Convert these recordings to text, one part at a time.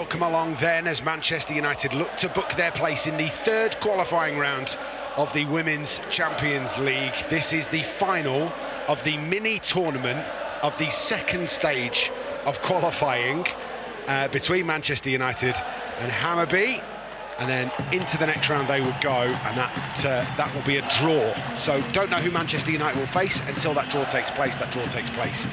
welcome along then as Manchester United look to book their place in the third qualifying round of the Women's Champions League. This is the final of the mini tournament of the second stage of qualifying between Manchester United and Hammarby, and then into the next round they would go, and that will be a draw. So don't know who Manchester United will face until that draw takes place. That draw takes place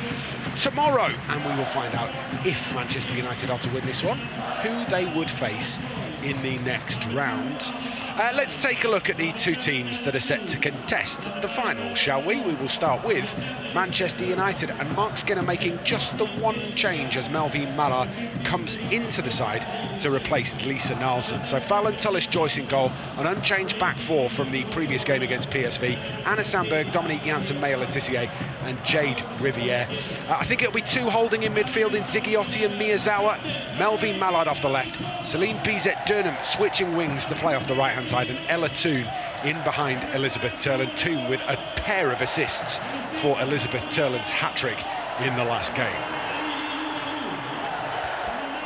tomorrow, and we will find out if Manchester United are to win this one, who they would face in the next round. Let's take a look at the two teams that are set to contest the final, shall we? We will start with Manchester United, and Mark Skinner making just the one change as Melvin Malla comes into the side to replace Lisa Nilsson. So Fallon Tullis-Joyce in goal, an unchanged back four from the previous game against PSV. Anna Sandberg, Dominique Janssen, Maya Letitia and Jade Riviere. I think it'll be two holding in midfield in Zigiotti and Miyazawa. Melvin Mallard off the left, Celine Bizet-Durnham switching wings to play off the right-hand side, and Ella Toon in behind Elizabeth Turland. Toon with a pair of assists for Elizabeth Turland's hat-trick in the last game.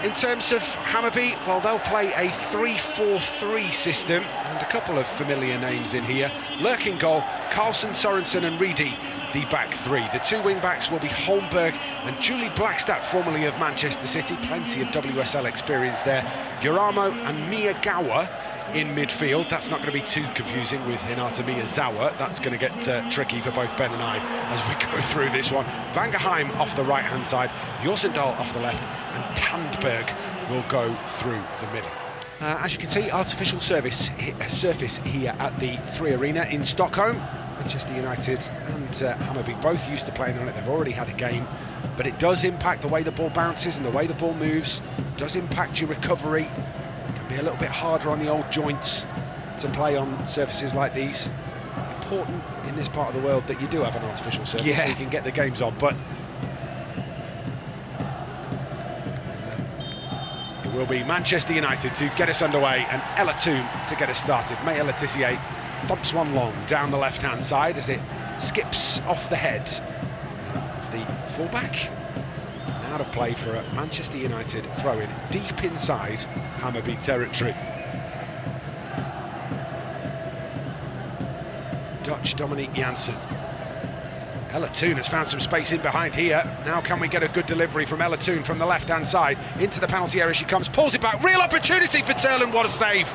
In terms of Hammarby, well, they'll play a 3-4-3 system, and a couple of familiar names in here. Lurk in goal, Carlson, Sorensen and Reedy, the back three. The two wing-backs will be Holmberg and Julie Blackstad, formerly of Manchester City, plenty of WSL experience there. Yoramo and Miyagawa in midfield. That's not going to be too confusing with Hinata Miyazawa. That's going to get tricky for both Ben and I as we go through this one. Vangerheim off the right-hand side, Jorsendahl off the left, and Tandberg will go through the middle. As you can see, artificial surface here at the Three Arena in Stockholm. Manchester United and Hammarby both used to playing on it. They've already had a game, but it does impact the way the ball bounces and the way the ball moves. It does impact your recovery. It can be a little bit harder on the old joints to play on surfaces like these. Important in this part of the world that you do have an artificial surface so you can get the games on, but it will be Manchester United to get us underway and Ella Toon to get us started. Maya Letitia thumps one long down the left-hand side as it skips off the head of the fullback. Out of play for a Manchester United throw-in deep inside Hammarby territory. Dutch Dominique Janssen. Ella Toon has found some space in behind here. Now can we get a good delivery from Ella Toon from the left-hand side? Into the penalty area she comes, pulls it back. Real opportunity for Turland, what a save.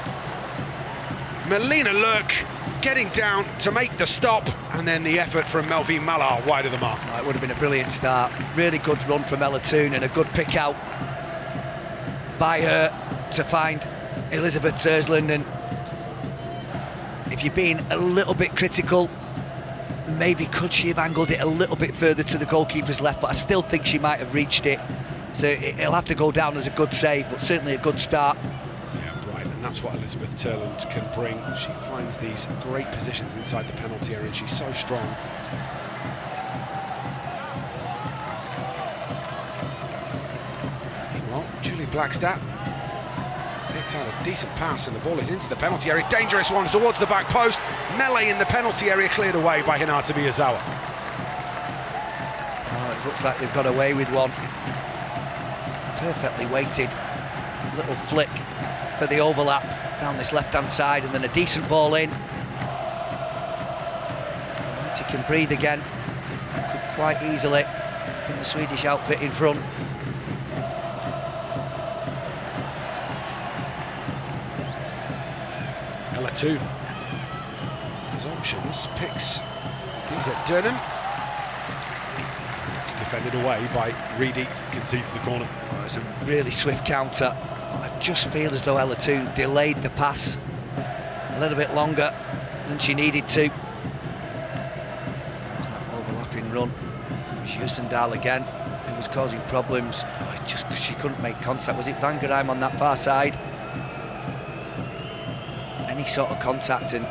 Melina Lurk getting down to make the stop, and then the effort from Melvin Malla wide of the mark. It would have been a brilliant start. Really good run from Ella Toon and a good pick out by her to find Elizabeth Turland. And if you're being a little bit critical, maybe could she have angled it a little bit further to the goalkeeper's left, but I still think she might have reached it. So it'll have to go down as a good save, but certainly a good start. And that's what Elizabeth Turland can bring. She finds these great positions inside the penalty area, and she's so strong. Meanwhile, Julie Blackstad picks out a decent pass, and the ball is into the penalty area. Dangerous one towards the back post. Melee in the penalty area, cleared away by Hinata Miyazawa. Oh, it looks like they've got away with one. Perfectly weighted little flick for the overlap down this left-hand side, and then a decent ball in. He can breathe again. Could quite easily put the Swedish outfit in front. Ella Toon has options, picks Bizet-Durnham. It's defended away by Reedy, concedes the corner. Oh, it's a really swift counter. I just feel as though Ella Toon delayed the pass a little bit longer than she needed to. That overlapping run. Jorsendahl again, who was causing problems. She couldn't make contact. Was it Vangerheim on that far side? Any sort of contact, and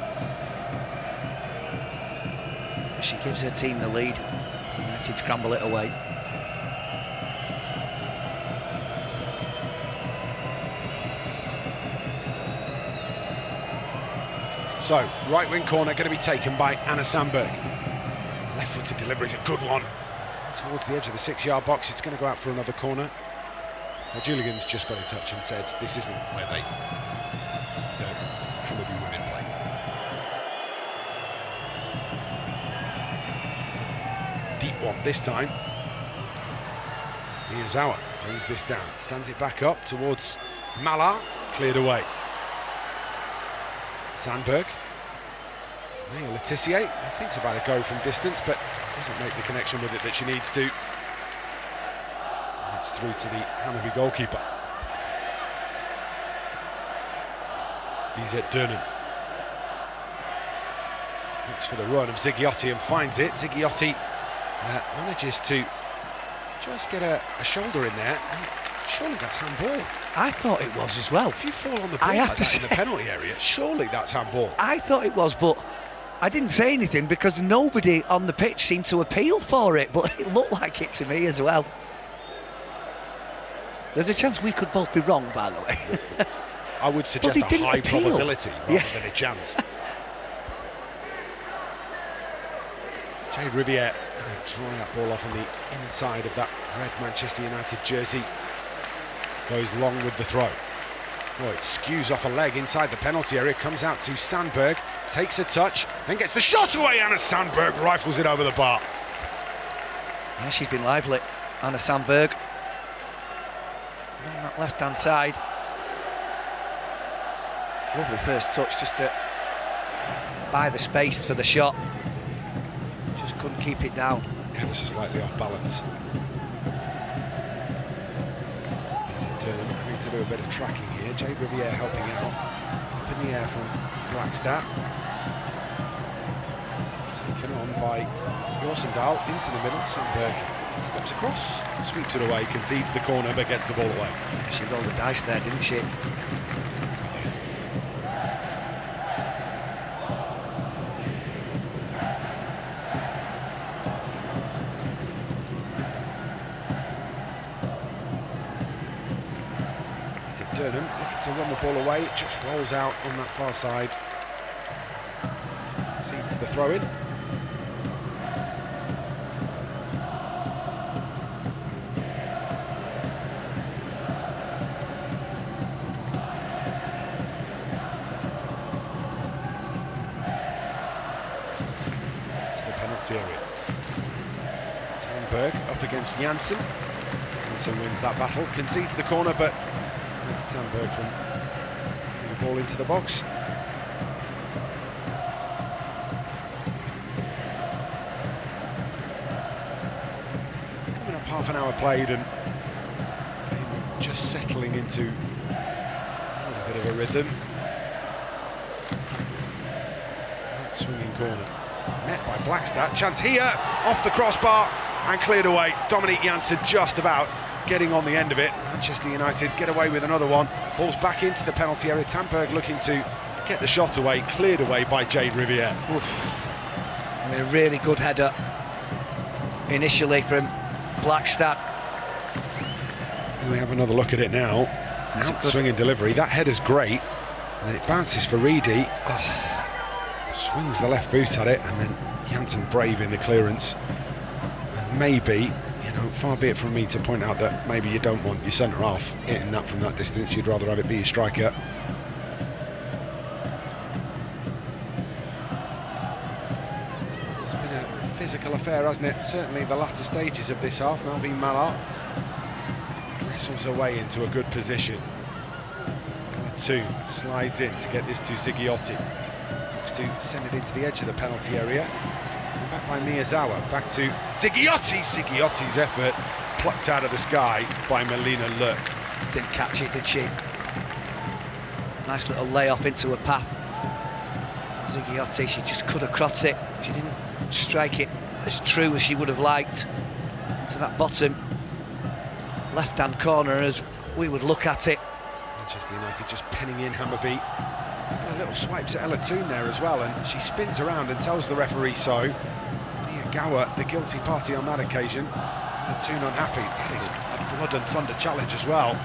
she gives her team the lead. United scramble it away. So, right wing corner going to be taken by Anna Sandberg. Left-footed delivery is a good one. Towards the edge of the 6-yard box, it's going to go out for another corner. Well, Julian's just got in touch and said this isn't where the Hammarby women play. Deep one this time. Miyazawa brings this down, stands it back up towards Mala, cleared away. Sandberg. Letitia thinks about a go from distance, but doesn't make the connection with it that she needs to. It's through to the Hammarby goalkeeper. Bizet Durnan looks for the run of Zigiotti and finds it. Zigiotti manages to just get a shoulder in there, and surely that's handball. I thought it was as well. If you fall on the ball like that in the penalty area, surely that's handball. I thought it was, but I didn't say anything because nobody on the pitch seemed to appeal for it, but it looked like it to me as well. There's a chance we could both be wrong, by the way. I would suggest a high probability rather than a chance. Jade Riviere drawing that ball off on the inside of that red Manchester United jersey. Goes long with the throw. Oh, it skews off a leg inside the penalty area, comes out to Sandberg, takes a touch, then gets the shot away. Anna Sandberg rifles it over the bar. Yeah, she's been lively, Anna Sandberg. On that left-hand side. Lovely first touch, just to buy the space for the shot. Just couldn't keep it down. Ever so slightly off balance. Having to do a bit of tracking here. Jade Riviere helping out. Up in the air from Blackstad. Taken on by Jorsendahl into the middle. Sandberg steps across, sweeps it away, concedes the corner but gets the ball away. She rolled the dice there, didn't she? Durham looking to run the ball away, it just rolls out on that far side. Sees the throw in. To the penalty area. Sandberg up against Janssen. Janssen wins that battle, concedes the corner, but it's Sandberg from the ball into the box. Coming up half an hour played and just settling into a little bit of a rhythm. Swinging corner. Met by Blackstad. Chance here, off the crossbar and cleared away. Dominique Janssen just about getting on the end of it. Manchester United get away with another one. Ball's back into the penalty area. Sandberg looking to get the shot away, cleared away by Jade Riviere. Oof. I mean, a really good header initially from Blackstad. And we have another look at it now. Out swinging delivery. That header's great. And then it bounces for Reedy. Oh. Swings the left boot at it, and then Janssen brave in the clearance. And maybe, far be it from me to point out that maybe you don't want your centre-half hitting that from that distance. You'd rather have it be your striker. It's been a physical affair, hasn't it? Certainly the latter stages of this half. Malvin Mallard wrestles her way into a good position. Two slides in to get this to Zigiotti. Looks to send it into the edge of the penalty area. And back by Miyazawa, back to Zigiotti. Zigiotti's effort plucked out of the sky by Melina Lurk. Didn't catch it, did she? Nice little lay-off into a path. Zigiotti, she just cut across it. She didn't strike it as true as she would have liked into that bottom left-hand corner as we would look at it. Manchester United just pinning in Hammarby. A little swipes at Ella Toon there as well, and she spins around and tells the referee so. Miyagawa, the guilty party on that occasion. Ella Toon unhappy. That is a blood and thunder challenge as well.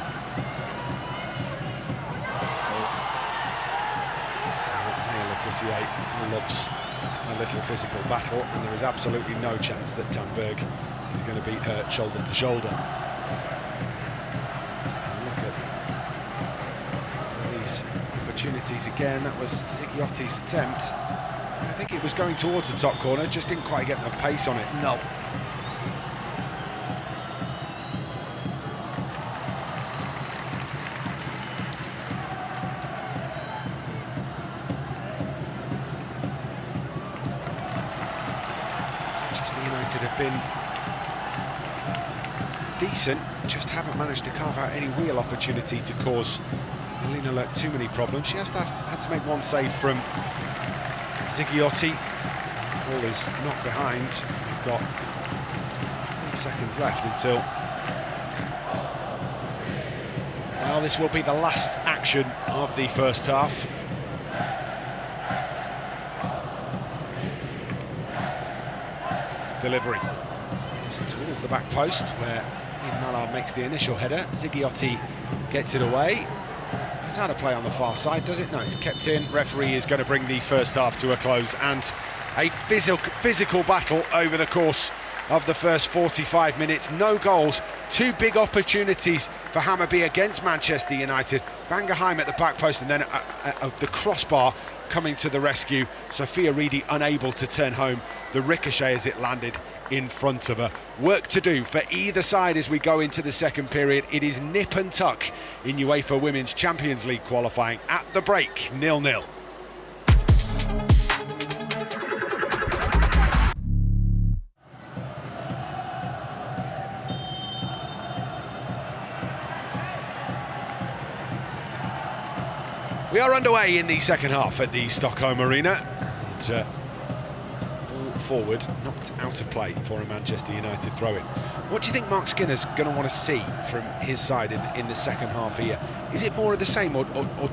Letitia loves a little physical battle, and there is absolutely no chance that Sandberg is going to beat her shoulder to shoulder. box. Opportunities again, that was Zigiotti's attempt. I think it was going towards the top corner, just didn't quite get enough pace on it. No. Manchester United have been decent, just haven't managed to carve out any real opportunity to cause Elina Lurk too many problems. She has had to make one save from Zigiotti. Ball is knocked behind. We've got 3 seconds left until... Well, this will be the last action of the first half. Delivery is towards the back post where Ian Mallard makes the initial header. Zigiotti gets it away. It's out of play on the far side, does it? No, it's kept in. Referee is going to bring the first half to a close, and a physical battle over the course of the first 45 minutes. No goals, 2 big opportunities for Hammarby against Manchester United. Van Geheim at the back post, and then the crossbar coming to the rescue. Sophia Reedy unable to turn home the ricochet as it landed in front of her. Work to do for either side as we go into the second period. It is nip and tuck in UEFA Women's Champions League qualifying. At the break, 0-0. We are underway in the second half at the Stockholm Arena, and ball forward, knocked out of play for a Manchester United throw-in. What do you think Mark Skinner's going to want to see from his side in the second half here? Is it more of the same, or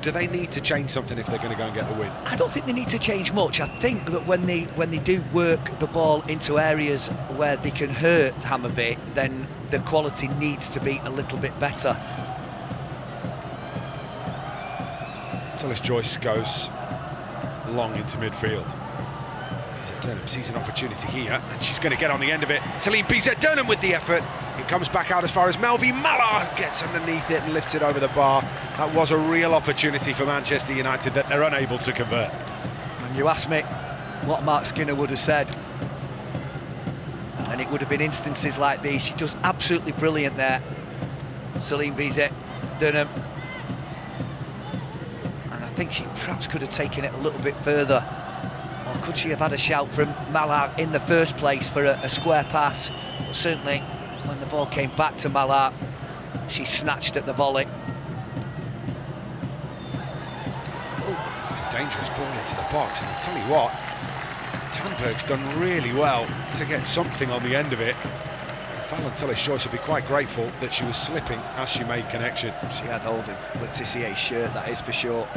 do they need to change something if they're going to go and get the win? I don't think they need to change much. I think that when they do work the ball into areas where they can hurt Hammarby, then the quality needs to be a little bit better. Tullis Joyce goes long into midfield. Bizet-Durnham sees an opportunity here, and she's going to get on the end of it. Celine Bizet-Durnham with the effort. It comes back out as far as Melvi Mallard gets underneath it and lifts it over the bar. That was a real opportunity for Manchester United that they're unable to convert. And you ask me what Mark Skinner would have said, and it would have been instances like these. She does absolutely brilliant there, Celine Bizet-Durnham. I think she perhaps could have taken it a little bit further, or could she have had a shout from Mallard in the first place for a square pass? But certainly when the ball came back to Mallard, she snatched at the volley. It's a dangerous ball into the box, and I tell you what, Tandberg's done really well to get something on the end of it. Fallon Tullis-Joyce will be quite grateful that she was slipping as she made connection. She had hold of Letizier's shirt, that is for sure.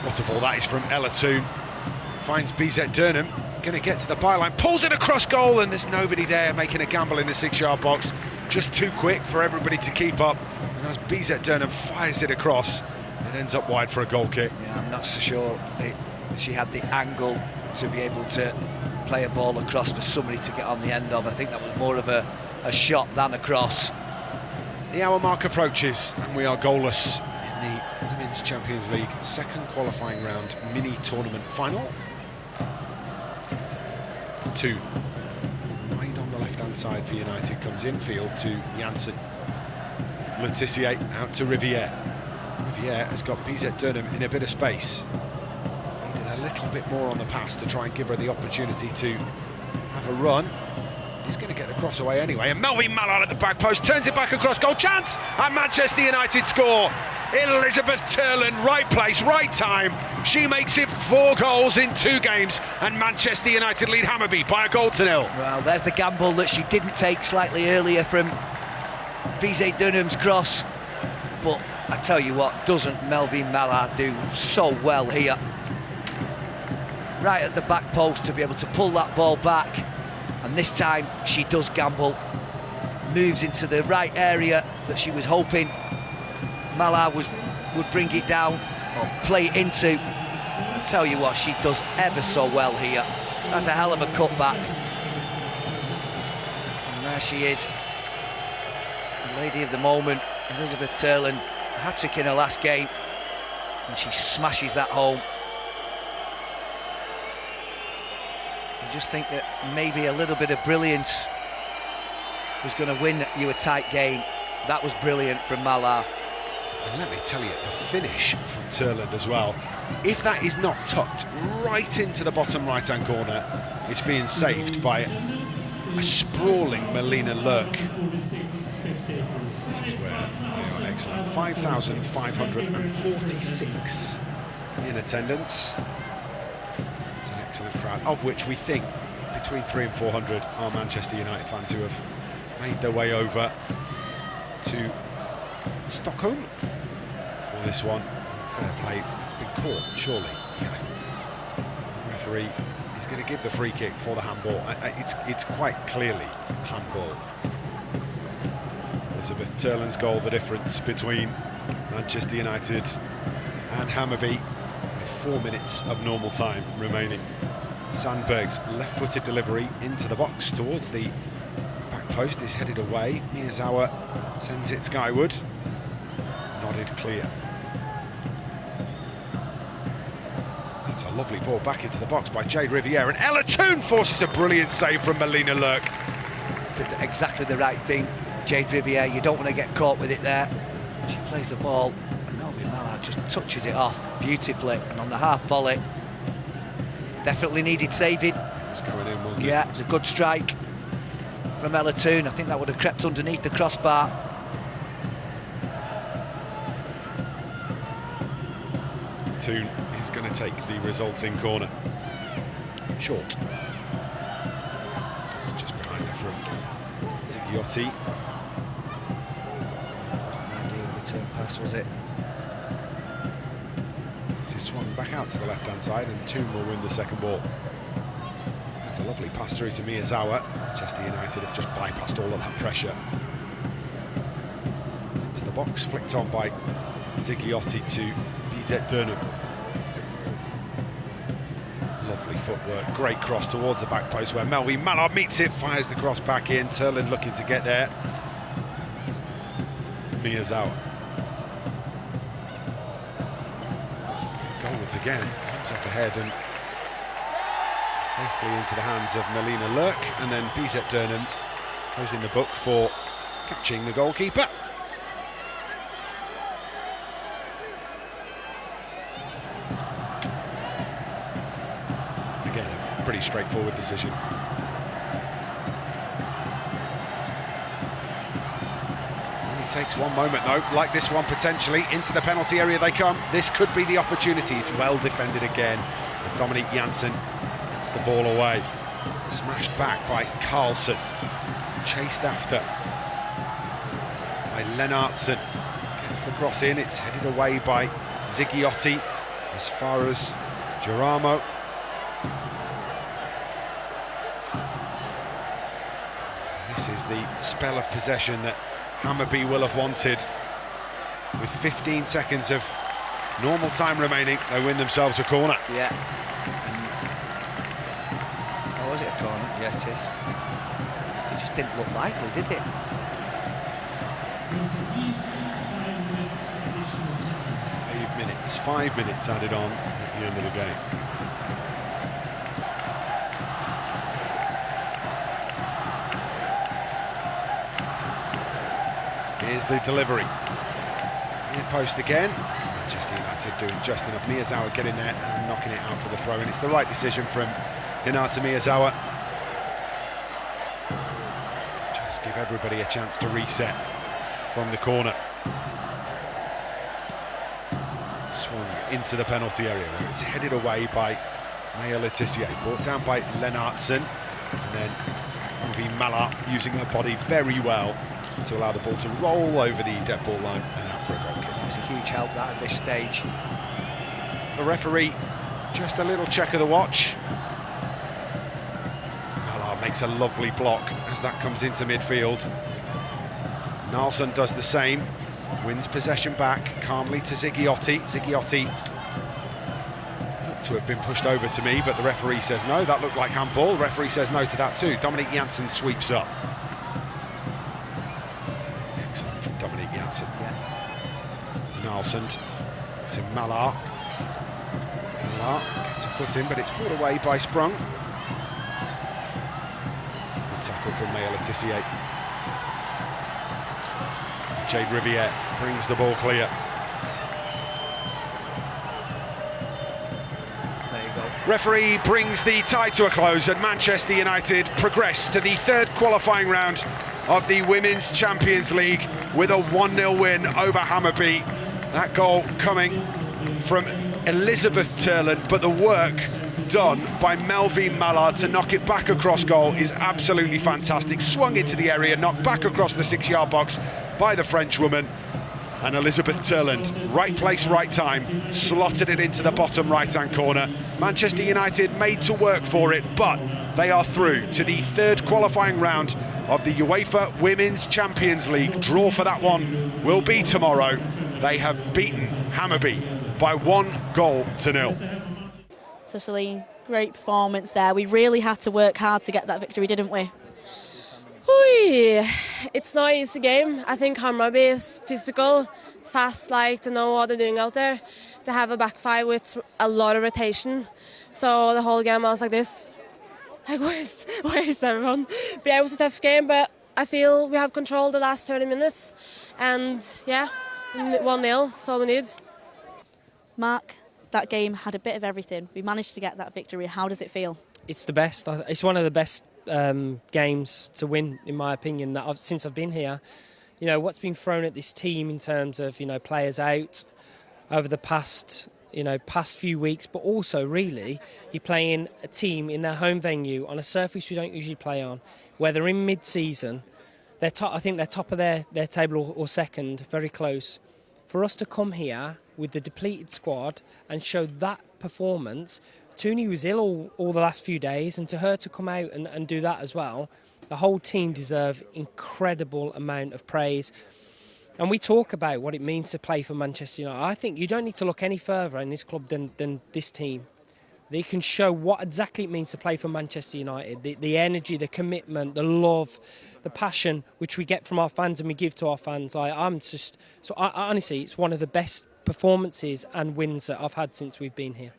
What a ball that is from Ella Toon. Finds Bizet-Durnham, going to get to the byline, pulls it across goal, and there's nobody there making a gamble in the 6-yard box. Just too quick for everybody to keep up, and as Bizet-Durnham fires it across, it ends up wide for a goal kick. Yeah, I'm not so sure she had the angle to be able to play a ball across for somebody to get on the end of. I think that was more of a shot than a cross. The hour mark approaches, and we are goalless in the Women's Champions League second qualifying round mini tournament final. 2 wide on the left-hand side for United, comes infield to Janssen. Letizier out to Riviere. Riviere has got Bizet-Durnham in a bit of space. Needed a little bit more on the pass to try and give her the opportunity to have a run. He's going to get the cross away anyway, and Melvi Mallard at the back post turns it back across goal, chance, and Manchester United score. Elizabeth Turland, right place, right time. She makes it 4 goals in 2 games, and Manchester United lead Hammarby by a goal to 0. Well, there's the gamble that she didn't take slightly earlier from Bizet-Durnham's cross, but I tell you what, doesn't Melvi Mallard do so well here? Right at the back post to be able to pull that ball back. And this time she does gamble, moves into the right area that she was hoping Mallard would bring it down or play it into. I tell you what, she does ever so well here. That's a hell of a cutback. And there she is. lady of the moment, Elizabeth Turland, a hat-trick in her last game, and she smashes that home. You just think that maybe a little bit of brilliance was going to win you a tight game. That was brilliant from Malar. And let me tell you, the finish from Turland as well. If that is not tucked right into the bottom right-hand corner, it's being saved by a sprawling Melina Lurk. This is where they are excellent. 5,546 in attendance. It's an excellent crowd, of which we think between 300 and 400 are Manchester United fans who have made their way over to Stockholm for this one. Fair play, it's been caught, surely. The referee is going to give the free kick for the handball. It's quite clearly handball. Elizabeth Turland's goal, the difference between Manchester United and Hammarby, with 4 minutes of normal time remaining. Sandberg's left-footed delivery into the box towards the back post is headed away. Miyazawa sends it skyward. Nodded clear. That's a lovely ball back into the box by Jade Riviere, and Ella Toon forces a brilliant save from Melina Lurk. Did exactly the right thing, Jade Riviere. You don't want to get caught with it there. She plays the ball, and Melvin Mallard just touches it off beautifully, and on the half volley, definitely needed saving. It was going in, wasn't it? Yeah, it was a good strike from Ella Toon. I think that would have crept underneath the crossbar. Toon is going to take the resulting corner. Short. Just behind her from Ziggiotti. Wasn't an ideal return pass, was it? She's swung back out to the left-hand side, and Toon will win the second ball. It's a lovely pass through to Miyazawa. Manchester United have just bypassed all of that pressure. Into the box, flicked on by Ziggiotti to BZ Durnham. Lovely footwork, great cross towards the back post where Melvin Mallard meets it, fires the cross back in. Turland looking to get there. Miyazawa. Goalwards again, comes off the head and safely into the hands of Melina Lurk, and then BZ Durnham goes in the book for catching the goalkeeper. Again, a pretty straightforward decision. Only takes one moment though, like this one potentially. Into the penalty area they come. This could be the opportunity. It's well defended again. Dominique Janssen gets the ball away. Smashed back by Carlson. Chased after by Lennartson. Gets the cross in. It's headed away by Ziggiotti as far as Giramo. This is the spell of possession that Hammarby will have wanted. With 15 seconds of normal time remaining, they win themselves a corner. Yeah. Oh, was it a corner? Yeah, it is. It just didn't look likely, did it? There's at least 5 minutes additional time. 5 minutes added on at the end of the game. Here's the delivery. Near post again. Manchester United doing just enough. Miyazawa getting there and knocking it out for the throw, and it's the right decision from Hinata Miyazawa. Just give everybody a chance to reset from the corner. Swung into the penalty area where it's headed away by Maya Letitia, brought down by Lennartson, and then Melvin Mallard using her body very well to allow the ball to roll over the dead ball line and out for a goal kick. It's a huge help that at this stage. The referee, just a little check of the watch. Mallard makes a lovely block as that comes into midfield. Nilsson does the same, wins possession back calmly to Ziggiotti. Ziggiotti looked to have been pushed over to me, but the referee says no, that looked like handball. The referee says no to that too. Dominique Janssen sweeps up. Excellent to Nilsson, to Malar. Malar gets a foot in, but it's pulled away by Sprung. Good tackle from Maya Letitia. Jade Riviere brings the ball clear. There you go. Referee brings the tie to a close, and Manchester United progress to the third qualifying round of the Women's Champions League with a 1-0 win over Hammarby. That goal coming from Elizabeth Turland, but the work done by Melvin Mallard to knock it back across goal is absolutely fantastic. Swung into the area, knocked back across the 6-yard box by the Frenchwoman, and Elizabeth Turland, right place, right time, slotted it into the bottom right-hand corner. Manchester United made to work for it, but they are through to the third qualifying round of the UEFA Women's Champions League. Draw for that one will be tomorrow. They have beaten Hammarby by 1-0. So Celine, great performance there. We really had to work hard to get that victory, didn't we? It's not an easy game. I think Hammarby is physical, fast, like to know what they're doing out there. To have a back five with a lot of rotation. So the whole game I was like this. Like, where's everyone? But yeah, it was a tough game, but I feel we have control the last 30 minutes. And yeah, 1-0, that's all we need. Mark, that game had a bit of everything. We managed to get that victory. How does it feel? It's the best. It's one of the best games to win, in my opinion, since I've been here. You know, what's been thrown at this team in terms of, players out over the past few weeks, but also really you're playing a team in their home venue on a surface we don't usually play on, where they're in mid-season. I think they're top of their table or second, very close. For us to come here with the depleted squad and show that performance, Tooney was ill all the last few days, and to her to come out and do that as well, the whole team deserve incredible amount of praise. And we talk about what it means to play for Manchester United. I think you don't need to look any further in this club than this team. They can show what exactly it means to play for Manchester United. The energy, the commitment, the love, the passion which we get from our fans and we give to our fans. Honestly, it's one of the best performances and wins that I've had since we've been here.